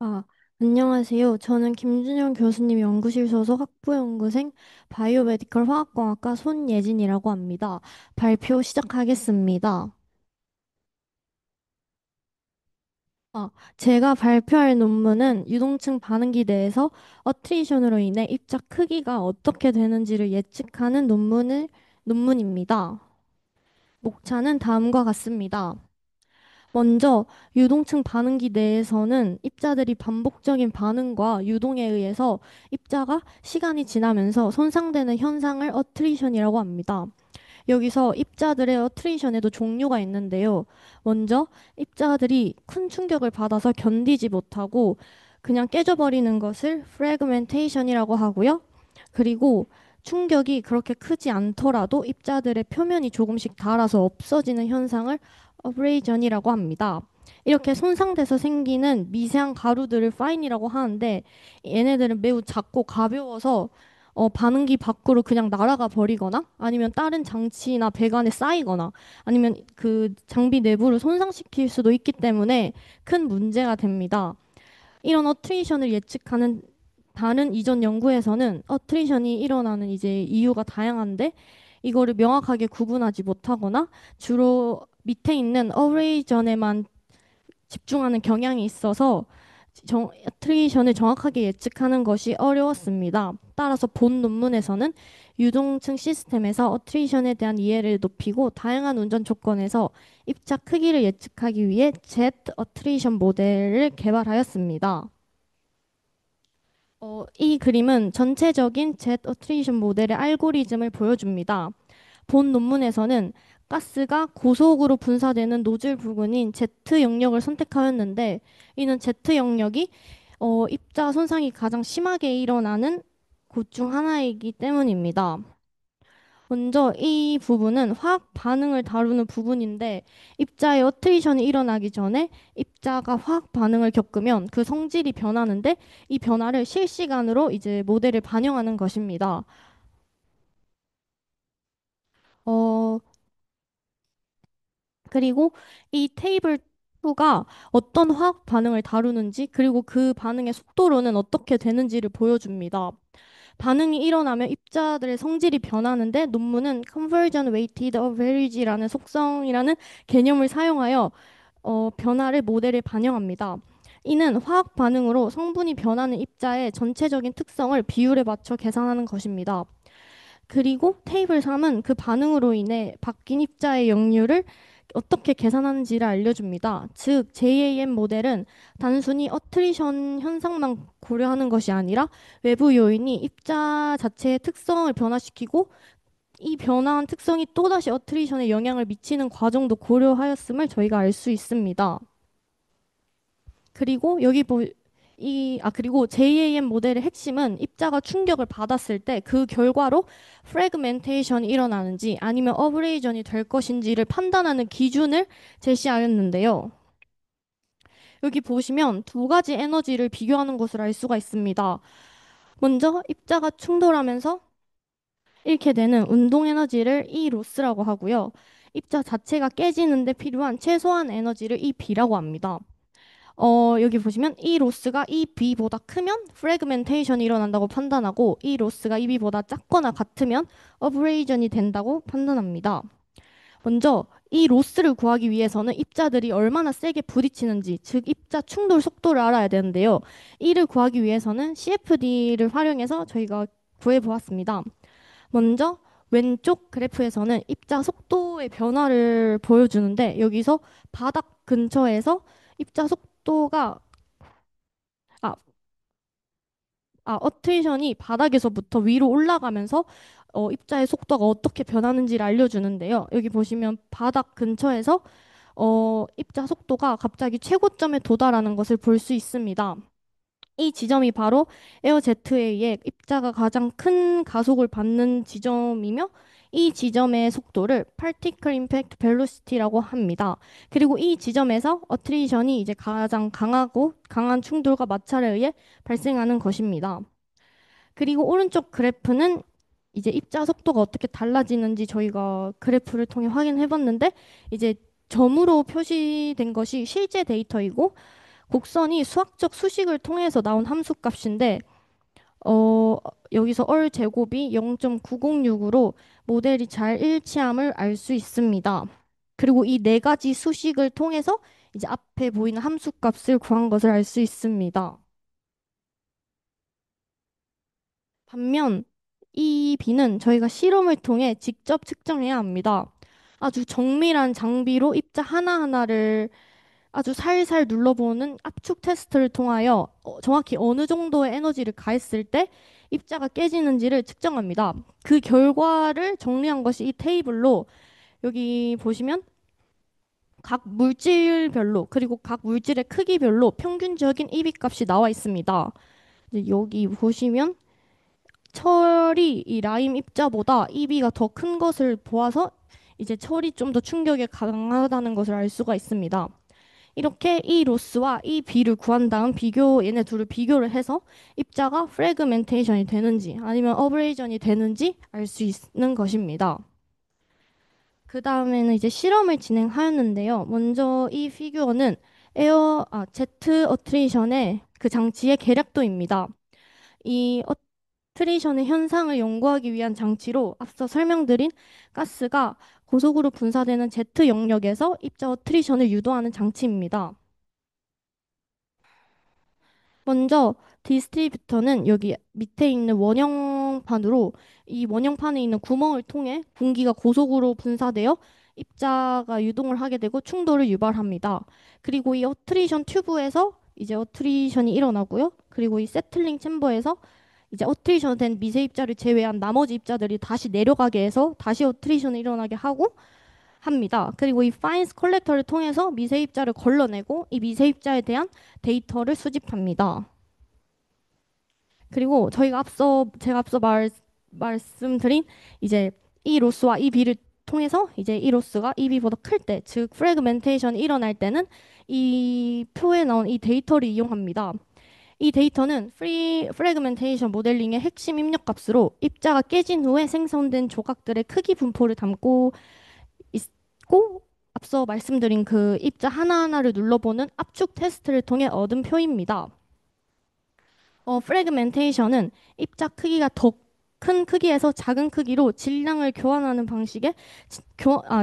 아, 안녕하세요. 저는 김준영 교수님 연구실 소속 학부연구생 바이오메디컬 화학공학과 손예진이라고 합니다. 발표 시작하겠습니다. 아, 제가 발표할 논문은 유동층 반응기 내에서 어트리션으로 인해 입자 크기가 어떻게 되는지를 예측하는 논문입니다. 목차는 다음과 같습니다. 먼저 유동층 반응기 내에서는 입자들이 반복적인 반응과 유동에 의해서 입자가 시간이 지나면서 손상되는 현상을 어트리션이라고 합니다. 여기서 입자들의 어트리션에도 종류가 있는데요. 먼저 입자들이 큰 충격을 받아서 견디지 못하고 그냥 깨져버리는 것을 프래그멘테이션이라고 하고요. 그리고 충격이 그렇게 크지 않더라도 입자들의 표면이 조금씩 닳아서 없어지는 현상을 어브레이전이라고 합니다. 이렇게 손상돼서 생기는 미세한 가루들을 파인이라고 하는데 얘네들은 매우 작고 가벼워서 반응기 밖으로 그냥 날아가 버리거나 아니면 다른 장치나 배관에 쌓이거나 아니면 그 장비 내부를 손상시킬 수도 있기 때문에 큰 문제가 됩니다. 이런 어트리션을 예측하는 다른 이전 연구에서는 어트리션이 일어나는 이제 이유가 다양한데 이거를 명확하게 구분하지 못하거나 주로 밑에 있는 어브레이전에만 집중하는 경향이 있어서 어트리션을 정확하게 예측하는 것이 어려웠습니다. 따라서 본 논문에서는 유동층 시스템에서 어트리션에 대한 이해를 높이고 다양한 운전 조건에서 입자 크기를 예측하기 위해 젯 어트리션 모델을 개발하였습니다. 이 그림은 전체적인 젯 어트리션 모델의 알고리즘을 보여줍니다. 본 논문에서는 가스가 고속으로 분사되는 노즐 부근인 Z 영역을 선택하였는데 이는 Z 영역이 입자 손상이 가장 심하게 일어나는 곳 중 하나이기 때문입니다. 먼저 이 부분은 화학 반응을 다루는 부분인데 입자의 어트리션이 일어나기 전에 입자가 화학 반응을 겪으면 그 성질이 변하는데 이 변화를 실시간으로 이제 모델을 반영하는 것입니다. 어, 그리고 이 테이블 2가 어떤 화학 반응을 다루는지 그리고 그 반응의 속도로는 어떻게 되는지를 보여줍니다. 반응이 일어나면 입자들의 성질이 변하는데 논문은 Conversion Weighted Average라는 속성이라는 개념을 사용하여 변화를 모델에 반영합니다. 이는 화학 반응으로 성분이 변하는 입자의 전체적인 특성을 비율에 맞춰 계산하는 것입니다. 그리고 테이블 3은 그 반응으로 인해 바뀐 입자의 역률을 어떻게 계산하는지를 알려줍니다. 즉, JAM 모델은 단순히 어트리션 현상만 고려하는 것이 아니라 외부 요인이 입자 자체의 특성을 변화시키고 이 변화한 특성이 또다시 어트리션에 영향을 미치는 과정도 고려하였음을 저희가 알 수 있습니다. 그리고 그리고 JAM 모델의 핵심은 입자가 충격을 받았을 때 그 결과로 프래그멘테이션이 일어나는지 아니면 어브레이전이 될 것인지를 판단하는 기준을 제시하였는데요. 여기 보시면 두 가지 에너지를 비교하는 것을 알 수가 있습니다. 먼저 입자가 충돌하면서 잃게 되는 운동 에너지를 E 로스라고 하고요. 입자 자체가 깨지는데 필요한 최소한 에너지를 EB라고 합니다. 여기 보시면 이 로스가 이 B보다 크면 프래그멘테이션이 일어난다고 판단하고 이 로스가 이 B보다 작거나 같으면 어브레이전이 된다고 판단합니다. 먼저 이 로스를 구하기 위해서는 입자들이 얼마나 세게 부딪히는지, 즉 입자 충돌 속도를 알아야 되는데요. 이를 구하기 위해서는 CFD를 활용해서 저희가 구해보았습니다. 먼저 왼쪽 그래프에서는 입자 속도의 변화를 보여주는데 여기서 바닥 근처에서 입자 속도가 아, 어트리션이 바닥에서부터 위로 올라가면서 입자의 속도가 어떻게 변하는지를 알려주는데요. 여기 보시면 바닥 근처에서 입자 속도가 갑자기 최고점에 도달하는 것을 볼 수 있습니다. 이 지점이 바로 에어제트웨이의 입자가 가장 큰 가속을 받는 지점이며 이 지점의 속도를 Particle Impact Velocity라고 합니다. 그리고 이 지점에서 어트리션이 이제 가장 강한 충돌과 마찰에 의해 발생하는 것입니다. 그리고 오른쪽 그래프는 이제 입자 속도가 어떻게 달라지는지 저희가 그래프를 통해 확인해 봤는데 이제 점으로 표시된 것이 실제 데이터이고 곡선이 수학적 수식을 통해서 나온 함수값인데 어, 여기서 얼 제곱이 0.906으로 모델이 잘 일치함을 알 수 있습니다. 그리고 이 네 가지 수식을 통해서 이제 앞에 보이는 함수값을 구한 것을 알 수 있습니다. 반면 이 B는 저희가 실험을 통해 직접 측정해야 합니다. 아주 정밀한 장비로 입자 하나하나를 아주 살살 눌러보는 압축 테스트를 통하여 정확히 어느 정도의 에너지를 가했을 때 입자가 깨지는지를 측정합니다. 그 결과를 정리한 것이 이 테이블로 여기 보시면 각 물질별로 그리고 각 물질의 크기별로 평균적인 EB 값이 나와 있습니다. 이제 여기 보시면 철이 이 라임 입자보다 EB가 더 큰 것을 보아서 이제 철이 좀 더 충격에 강하다는 것을 알 수가 있습니다. 이렇게 이 로스와 이 B를 구한 다음 얘네 둘을 비교를 해서 입자가 프래그멘테이션이 되는지 아니면 어브레이전이 되는지 알 수 있는 것입니다. 그 다음에는 이제 실험을 진행하였는데요. 먼저 이 피규어는 제트 어트리션의 그 장치의 계략도입니다. 이 어트리션의 현상을 연구하기 위한 장치로 앞서 설명드린 가스가 고속으로 분사되는 제트 영역에서 입자 어트리션을 유도하는 장치입니다. 먼저 디스트리뷰터는 여기 밑에 있는 원형판으로 이 원형판에 있는 구멍을 통해 공기가 고속으로 분사되어 입자가 유동을 하게 되고 충돌을 유발합니다. 그리고 이 어트리션 튜브에서 이제 어트리션이 일어나고요. 그리고 이 세틀링 챔버에서 이제 어트리션 된 미세 입자를 제외한 나머지 입자들이 다시 내려가게 해서 다시 어트리션을 일어나게 하고 합니다. 그리고 이 파인스 컬렉터를 통해서 미세 입자를 걸러내고 이 미세 입자에 대한 데이터를 수집합니다. 그리고 제가 앞서 말씀드린 이제 이 로스와 이 비를 통해서 이제 이 로스가 이 비보다 클 때, 즉 프래그멘테이션이 일어날 때는 이 표에 나온 이 데이터를 이용합니다. 이 데이터는 프래그멘테이션 모델링의 핵심 입력 값으로 입자가 깨진 후에 생성된 조각들의 크기 분포를 담고 있고 앞서 말씀드린 그 입자 하나하나를 눌러보는 압축 테스트를 통해 얻은 표입니다. 프래그멘테이션은 입자 크기가 더 큰 크기에서 작은 크기로 질량을 교환하는 방식의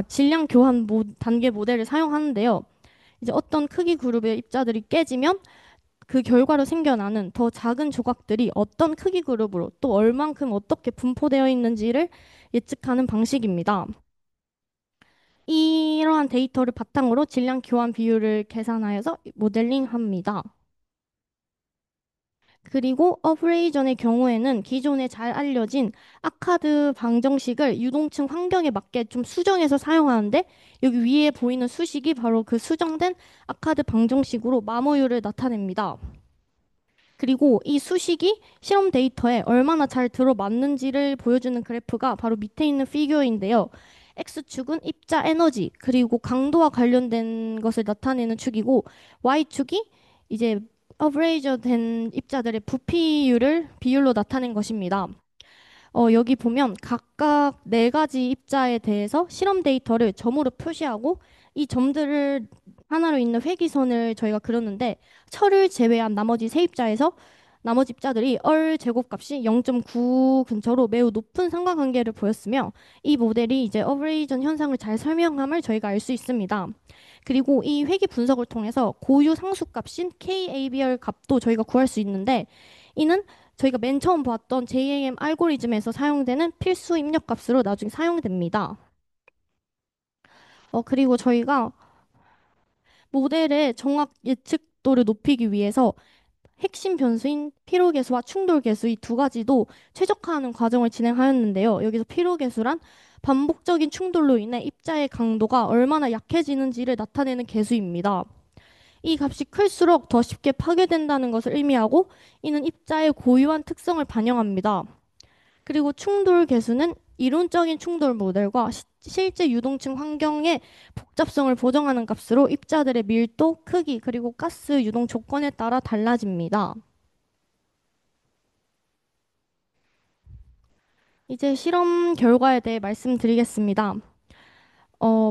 질량 교환 단계 모델을 사용하는데요. 이제 어떤 크기 그룹의 입자들이 깨지면 그 결과로 생겨나는 더 작은 조각들이 어떤 크기 그룹으로 또 얼만큼 어떻게 분포되어 있는지를 예측하는 방식입니다. 이러한 데이터를 바탕으로 질량 교환 비율을 계산하여서 모델링합니다. 그리고 어브레이전의 경우에는 기존에 잘 알려진 아카드 방정식을 유동층 환경에 맞게 좀 수정해서 사용하는데 여기 위에 보이는 수식이 바로 그 수정된 아카드 방정식으로 마모율을 나타냅니다. 그리고 이 수식이 실험 데이터에 얼마나 잘 들어맞는지를 보여주는 그래프가 바로 밑에 있는 피규어인데요. X축은 입자 에너지, 그리고 강도와 관련된 것을 나타내는 축이고, Y축이 이제 어브레이저 된 입자들의 부피율을 비율로 나타낸 것입니다. 여기 보면 각각 네 가지 입자에 대해서 실험 데이터를 점으로 표시하고 이 점들을 하나로 있는 회기선을 저희가 그렸는데 철을 제외한 나머지 세 입자에서 나머지 입자들이 얼 제곱값이 0.9 근처로 매우 높은 상관관계를 보였으며 이 모델이 이제 어브레이전 현상을 잘 설명함을 저희가 알 수 있습니다. 그리고 이 회기 분석을 통해서 고유 상수값인 KABR 값도 저희가 구할 수 있는데 이는 저희가 맨 처음 보았던 JAM 알고리즘에서 사용되는 필수 입력 값으로 나중에 사용됩니다. 그리고 저희가 모델의 정확 예측도를 높이기 위해서 핵심 변수인 피로계수와 충돌계수 이 두 가지도 최적화하는 과정을 진행하였는데요. 여기서 피로계수란 반복적인 충돌로 인해 입자의 강도가 얼마나 약해지는지를 나타내는 계수입니다. 이 값이 클수록 더 쉽게 파괴된다는 것을 의미하고 이는 입자의 고유한 특성을 반영합니다. 그리고 충돌 계수는 이론적인 충돌 모델과 실제 유동층 환경의 복잡성을 보정하는 값으로 입자들의 밀도, 크기, 그리고 가스 유동 조건에 따라 달라집니다. 이제 실험 결과에 대해 말씀드리겠습니다.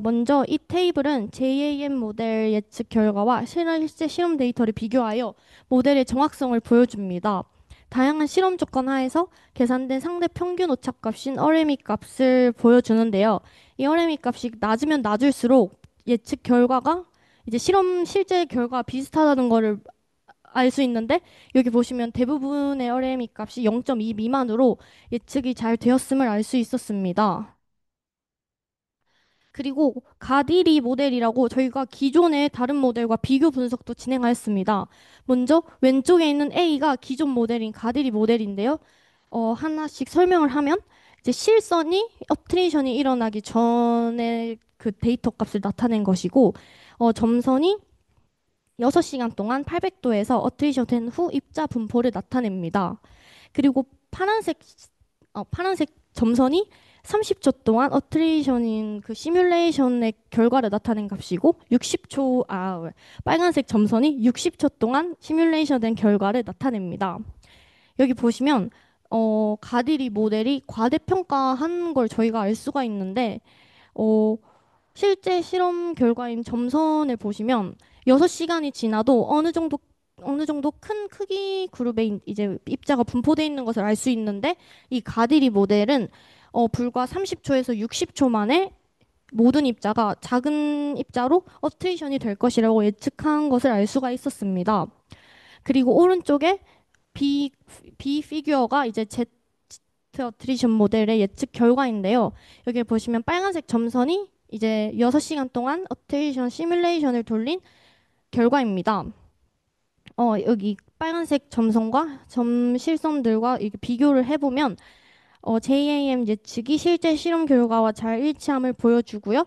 먼저 이 테이블은 JAM 모델 예측 결과와 실제 실험 데이터를 비교하여 모델의 정확성을 보여줍니다. 다양한 실험 조건 하에서 계산된 상대 평균 오차값인 RME 값을 보여주는데요. 이 RME 값이 낮으면 낮을수록 예측 결과가 이제 실험 실제 결과 비슷하다는 거를 알 수 있는데 여기 보시면 대부분의 RME 값이 0.2 미만으로 예측이 잘 되었음을 알 수 있었습니다. 그리고 가디리 모델이라고 저희가 기존의 다른 모델과 비교 분석도 진행하였습니다. 먼저 왼쪽에 있는 A가 기존 모델인 가디리 모델인데요. 하나씩 설명을 하면 이제 실선이 업트레이션이 일어나기 전에 그 데이터 값을 나타낸 것이고 점선이 6시간 동안 800도에서 어트레이션 된 후 입자 분포를 나타냅니다. 그리고 파란색 점선이 30초 동안 어트레이션인 그 시뮬레이션의 결과를 나타낸 값이고 빨간색 점선이 60초 동안 시뮬레이션 된 결과를 나타냅니다. 여기 보시면 가디리 모델이 과대평가한 걸 저희가 알 수가 있는데 어, 실제 실험 결과인 점선을 보시면 6시간이 지나도 어느 정도 큰 크기 그룹에 이제 입자가 분포되어 있는 것을 알 수 있는데 이 가디리 모델은 불과 30초에서 60초 만에 모든 입자가 작은 입자로 어트레이션이 될 것이라고 예측한 것을 알 수가 있었습니다. 그리고 오른쪽에 B, B 피규어가 이제 Z 어트리션 모델의 예측 결과인데요. 여기 보시면 빨간색 점선이 이제 6시간 동안 어트레이션 시뮬레이션을 돌린 결과입니다. 여기 빨간색 점선과 점 실선들과 이렇게 비교를 해보면 JAM 예측이 실제 실험 결과와 잘 일치함을 보여주고요.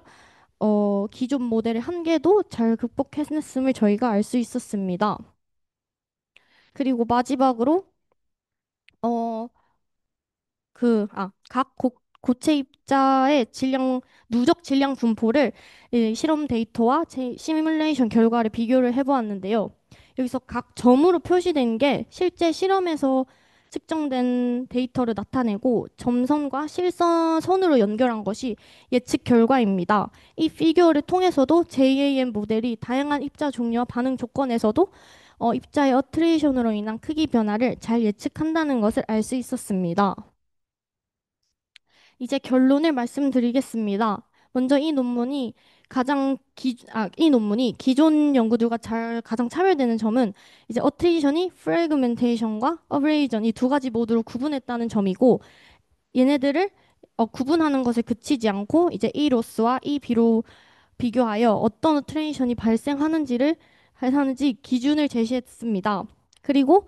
기존 모델의 한계도 잘 극복했음을 저희가 알 수 있었습니다. 그리고 마지막으로 어, 고체 입자의 누적 질량 분포를 이 실험 데이터와 시뮬레이션 결과를 비교를 해보았는데요. 여기서 각 점으로 표시된 게 실제 실험에서 측정된 데이터를 나타내고 점선과 실선으로 연결한 것이 예측 결과입니다. 이 피규어를 통해서도 JAM 모델이 다양한 입자 종류와 반응 조건에서도 입자의 어트레이션으로 인한 크기 변화를 잘 예측한다는 것을 알 수 있었습니다. 이제 결론을 말씀드리겠습니다. 먼저 이 논문이 기존 연구들과 가장 차별되는 점은 이제 어트리션이 프래그멘테이션과 어브레이전 이 두 가지 모두로 구분했다는 점이고 얘네들을 구분하는 것에 그치지 않고 이제 E 로스와 E B로 비교하여 어떤 어트레이션이 발생하는지 기준을 제시했습니다. 그리고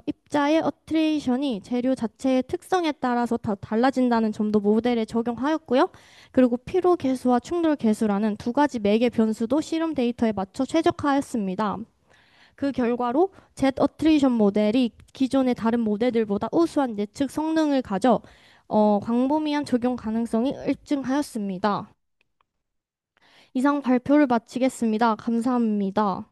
입자의 어트레이션이 재료 자체의 특성에 따라서 다 달라진다는 점도 모델에 적용하였고요. 그리고 피로 계수와 충돌 계수라는 두 가지 매개 변수도 실험 데이터에 맞춰 최적화하였습니다. 그 결과로 Z 어트레이션 모델이 기존의 다른 모델들보다 우수한 예측 성능을 가져 광범위한 적용 가능성이 입증하였습니다. 이상 발표를 마치겠습니다. 감사합니다.